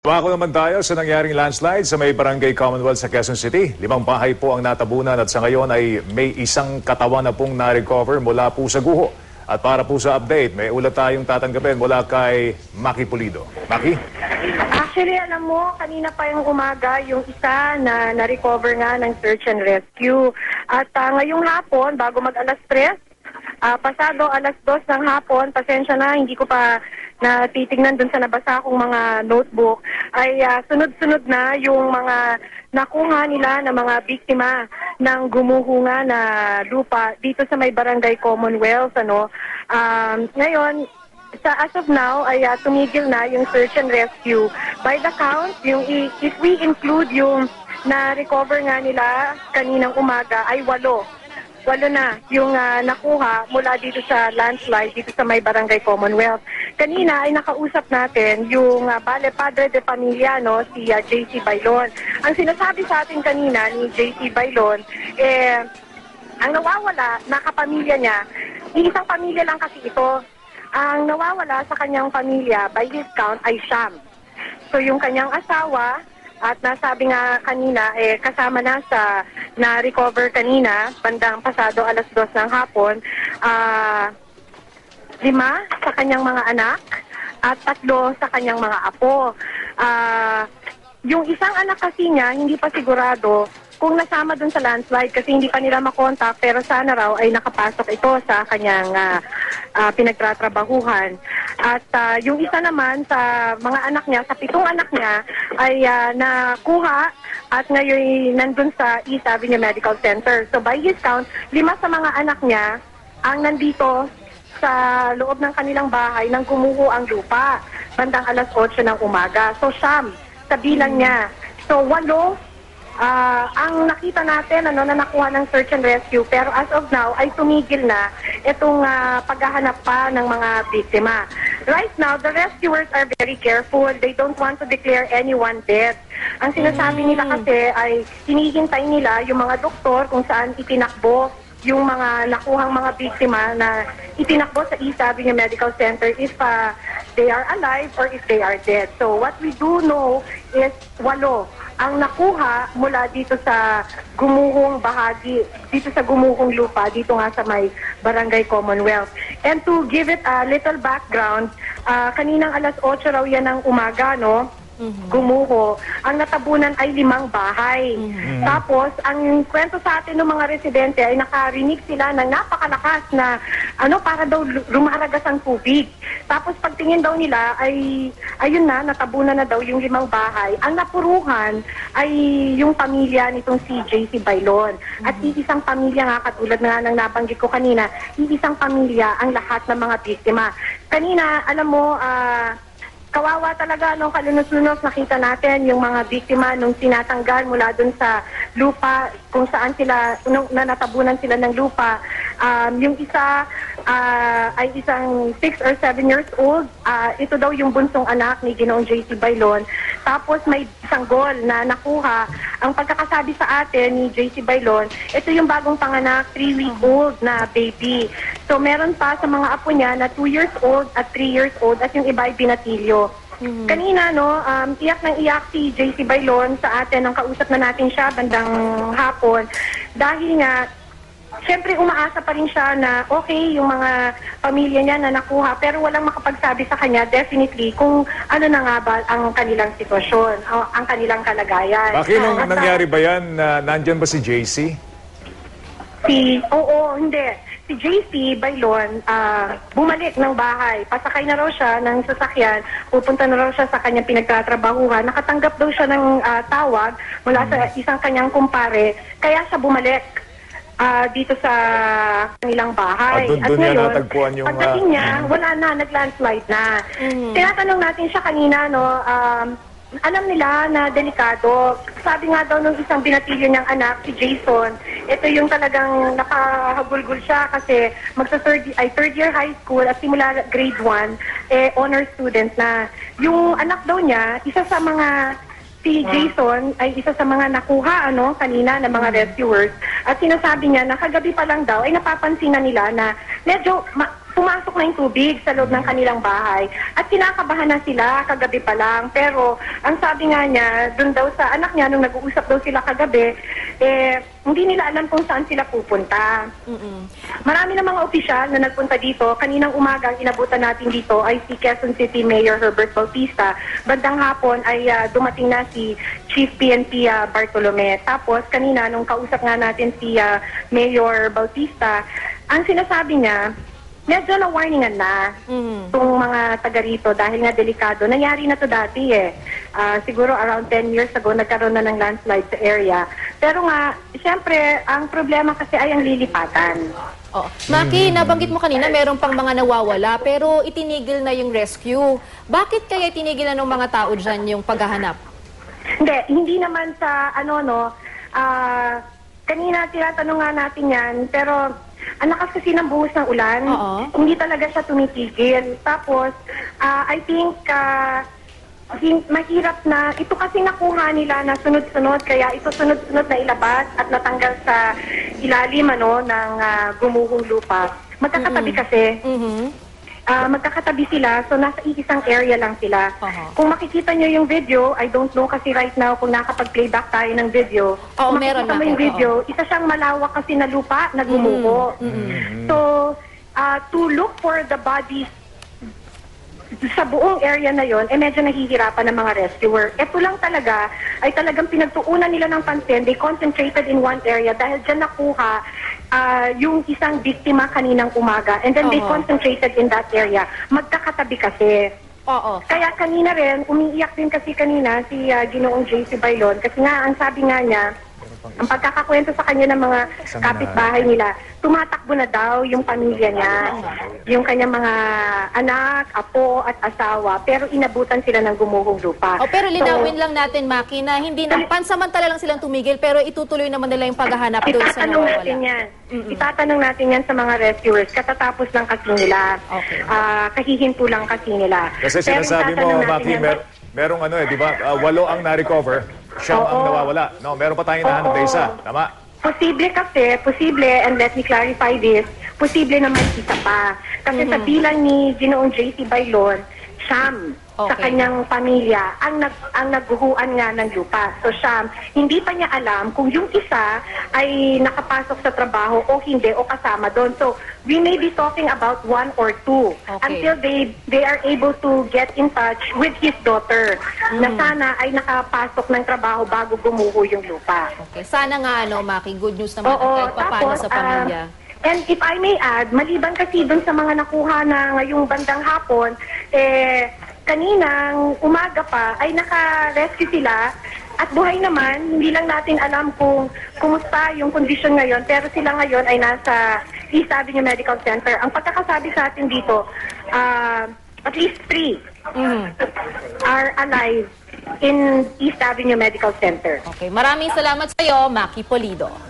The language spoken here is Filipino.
Bako naman tayo sa nangyaring landslide sa may Barangay Commonwealth sa Quezon City. 5 bahay po ang natabunan at sa ngayon ay may isang katawan na pong na-recover mula po sa guho. At para po sa update, may ulat tayong tatanggapin mula kay Maki Pulido. Maki? Actually, alam mo, kanina pa yung umaga, yung isa na na-recover nga ng search and rescue. At ngayong hapon, bago mag-alas 3, pasado alas 2 ng hapon, pasensya na, hindi ko pa titignan dun sa nabasa kong mga notebook, ay sunod-sunod na yung mga nakuha nila ng mga biktima ng gumuhunga na lupa dito sa may Barangay Commonwealth. Ngayon, as of now, ay tumigil na yung search and rescue. By the count, if we include yung na-recover nga nila kaninang umaga, ay 8 na yung nakuha mula dito sa landslide, dito sa may Barangay Commonwealth. Kanina ay nakausap natin yung padre de pamilya, si JC Bailon. Ang sinasabi sa atin kanina ni JC Bailon, ang nawawala na kapamilya niya, isang pamilya lang kasi ito. Ang nawawala sa kanyang pamilya, by his count, ay 9. So yung kanyang asawa, at nasabi nga kanina, kasama na sa na-recover kanina, bandang pasado alas 2 ng hapon, 5 sa kanyang mga anak at 3 sa kanyang mga apo. Yung isang anak kasi niya, hindi pa sigurado kung nasama dun sa landslide kasi hindi pa nila makontak, pero sana raw ay nakapasok ito sa kanyang pinagtatrabahuhan. At yung isa naman sa mga anak niya, sa 7 anak niya, ay nakuha at ngayon nandun sa East Avenue Medical Center. So by his count, 5 sa mga anak niya ang nandito sa loob ng kanilang bahay nang gumuho ang lupa bandang alas 8 ng umaga. So siyam sa bilang niya. So 8 ang nakita natin na nakuha ng search and rescue, pero as of now ay tumigil na itong paghahanap pa ng mga biktima. Right now, the rescuers are very careful. They don't want to declare anyone dead. Ang sinasabi nila kasi ay hinihintay nila yung mga doktor kung saan itinakbo yung mga nakuhang mga biktima na itinakbo sa East Avenue Medical Center if they are alive or if they are dead. So what we do know is 8 ang nakuha mula dito sa gumuhong bahagi, dito sa gumuhong lupa, dito nga sa may Barangay Commonwealth. And to give it a little background, kaninang alas 8 raw yan ng umaga, gumuho. Ang natabunan ay 5 bahay. Tapos, ang kwento sa atin ng mga residente ay nakarinig sila ng napakalakas na para daw lumaragas ang tubig. Tapos pagtingin daw nila ay ayun na, natabunan na daw yung 5 bahay. Ang napuruhan ay yung pamilya nitong si JC Bailon. At iisang pamilya nga, katulad nga ng nabanggit ko kanina, iisang pamilya ang lahat ng mga biktima. Kanina, alam mo, kawawa talaga nung kalunos-lunos, nakita natin yung mga biktima nung tinatanggal mula dun sa lupa kung saan sila, nung natabunan sila ng lupa. Yung isa ay isang 6 or 7 years old. Ito daw yung bunsong anak ni Ginoong JC Bailon. Tapos may sanggol na nakuha. Ang pagkakasabi sa atin ni JC Bailon, ito yung bagong panganak, 3-week-old na baby. So meron pa sa mga apo niya na 2 years old at 3 years old at yung iba ay binatilyo. Kanina, iyak ng iyak si JC Bailon sa atin nang kausap na natin siya bandang hapon. Dahil nga, siyempre umaasa pa rin siya na okay yung mga pamilya niya na nakuha, pero walang makapagsabi sa kanya definitely kung ano na nga ba ang kanilang sitwasyon, ang kanilang kalagayan. Bakit nangyari ba yan? Nandyan ba si JC? Oo, hindi. Si JC Bailon, bumalik ng bahay. Pasakay na raw siya ng sasakyan, pupunta na raw siya sa kanyang pinagtatrabahuhan. Nakatanggap daw siya ng tawag mula sa isang kanyang kumpare, kaya siya bumalik dito sa kanilang bahay. At doon niya natagpuan yung... Pagdating niya, wala na, nag-landslide na. Tinatanong natin siya kanina, alam nila na delikado. Sabi nga daw nung isang binatilyo niyang anak, si Jason, ito yung talagang nakahagulgul siya kasi third year high school at simula grade 1, honor student na. Yung anak daw niya, si Jason ay isa sa mga nakuha kanina ng mga rescuers. At sinasabi niya na kagabi pa lang daw ay napapansin na nila na medyo pumasok na yung tubig sa loob ng kanilang bahay. At kinakabahan na sila kagabi pa lang. Pero ang sabi nga niya, dun daw sa anak niya, nung nag-uusap daw sila kagabi, hindi nila alam kung saan sila pupunta. Marami ng mga opisyal na nagpunta dito. Kaninang umaga, ang inabutan natin dito ay si Quezon City Mayor Herbert Bautista. Bandang hapon ay dumating na si Chief PNP Bartolome. Tapos kanina, nung kausap nga natin si Mayor Bautista, ang sinasabi niya, medyo na-warningan na itong mga taga rito dahil nga delikado. Nangyari na to dati siguro around 10 years ago, nagkaroon na ng landslide sa area. Pero nga, siyempre, ang problema kasi ay ang lilipatan. Oh. Maki, nabanggit mo kanina, meron pang mga nawawala, pero itinigil na yung rescue. Bakit kaya itinigil na ng mga tao dyan yung paghahanap? Hindi naman sa kanina tinatanong nga natin yan, pero ang lakas kasi ng buhos ng ulan, hindi talaga siya tumitigil. Tapos, I think mahirap na, ito kasi nakuha nila na sunod-sunod, kaya ito sunod-sunod na ilabas at natanggal sa ilalim ng gumuhong lupa. Magkakatabi kasi. Magkakatabi sila, so nasa isang area lang sila. Kung makikita nyo yung video, I don't know kasi right now kung nakapag-playback tayo ng video. Kung makikita mo yung video, isa siyang malawak kasi na lupa na gumuho. So, to look for the bodies sa buong area na yon, medyo nahihirapan ng mga rescuer. Ito lang talaga ay talagang pinagtuunan nila ng pansin. They concentrated in one area dahil dyan nakuha yung isang biktima kaninang umaga. And then they concentrated in that area. Magkakatabi kasi. Kaya kanina rin, umiiyak din kasi kanina si Ginoong JC Bailon. Kasi nga, ang sabi nga niya, ang pagkakakwento sa kanya ng mga kapitbahay nila, tumatakbo na daw yung pamilya niya, yung kanyang mga anak, apo at asawa, pero inabutan sila ng gumuhong lupa. Pero linawin lang natin, Maki, na hindi na pansamantala lang silang tumigil, pero itutuloy naman nila yung paghahanap doon sa nawawala. Itatanong natin yan sa mga rescuers, katatapos lang kasi nila, kahihinto lang kasi nila. Kasi sinasabi mo, Maki, merong di ba, 8 ang na-recover, siyam ang nawawala. No, meron pa tayong nahanap na isa. Tama? Posible, and let me clarify this, posible na may isa pa. Kasi sa bilang ni Ginoong JC Bailon, siyam sa kanyang pamilya ang nagguhuan nga ng lupa. So siyam, hindi pa niya alam kung yung isa ay nakapasok sa trabaho o hindi o kasama doon. So we may be talking about 1 or 2 until they are able to get in touch with his daughter na sana ay nakapasok ng trabaho bago gumuho yung lupa. Sana nga Maki, good news naman kahit paano sa pamilya. And if I may add, maliban kasi doon sa mga nakuha na ngayong bandang hapon, kaninang umaga pa ay naka-rescue sila at buhay naman. Hindi lang natin alam kung kumusta yung kondisyon ngayon, pero sila ngayon ay nasa East Avenue Medical Center. Ang pagkakasabi sa atin dito, at least 3 are alive in East Avenue Medical Center. Maraming salamat sa iyo, Maki Polido.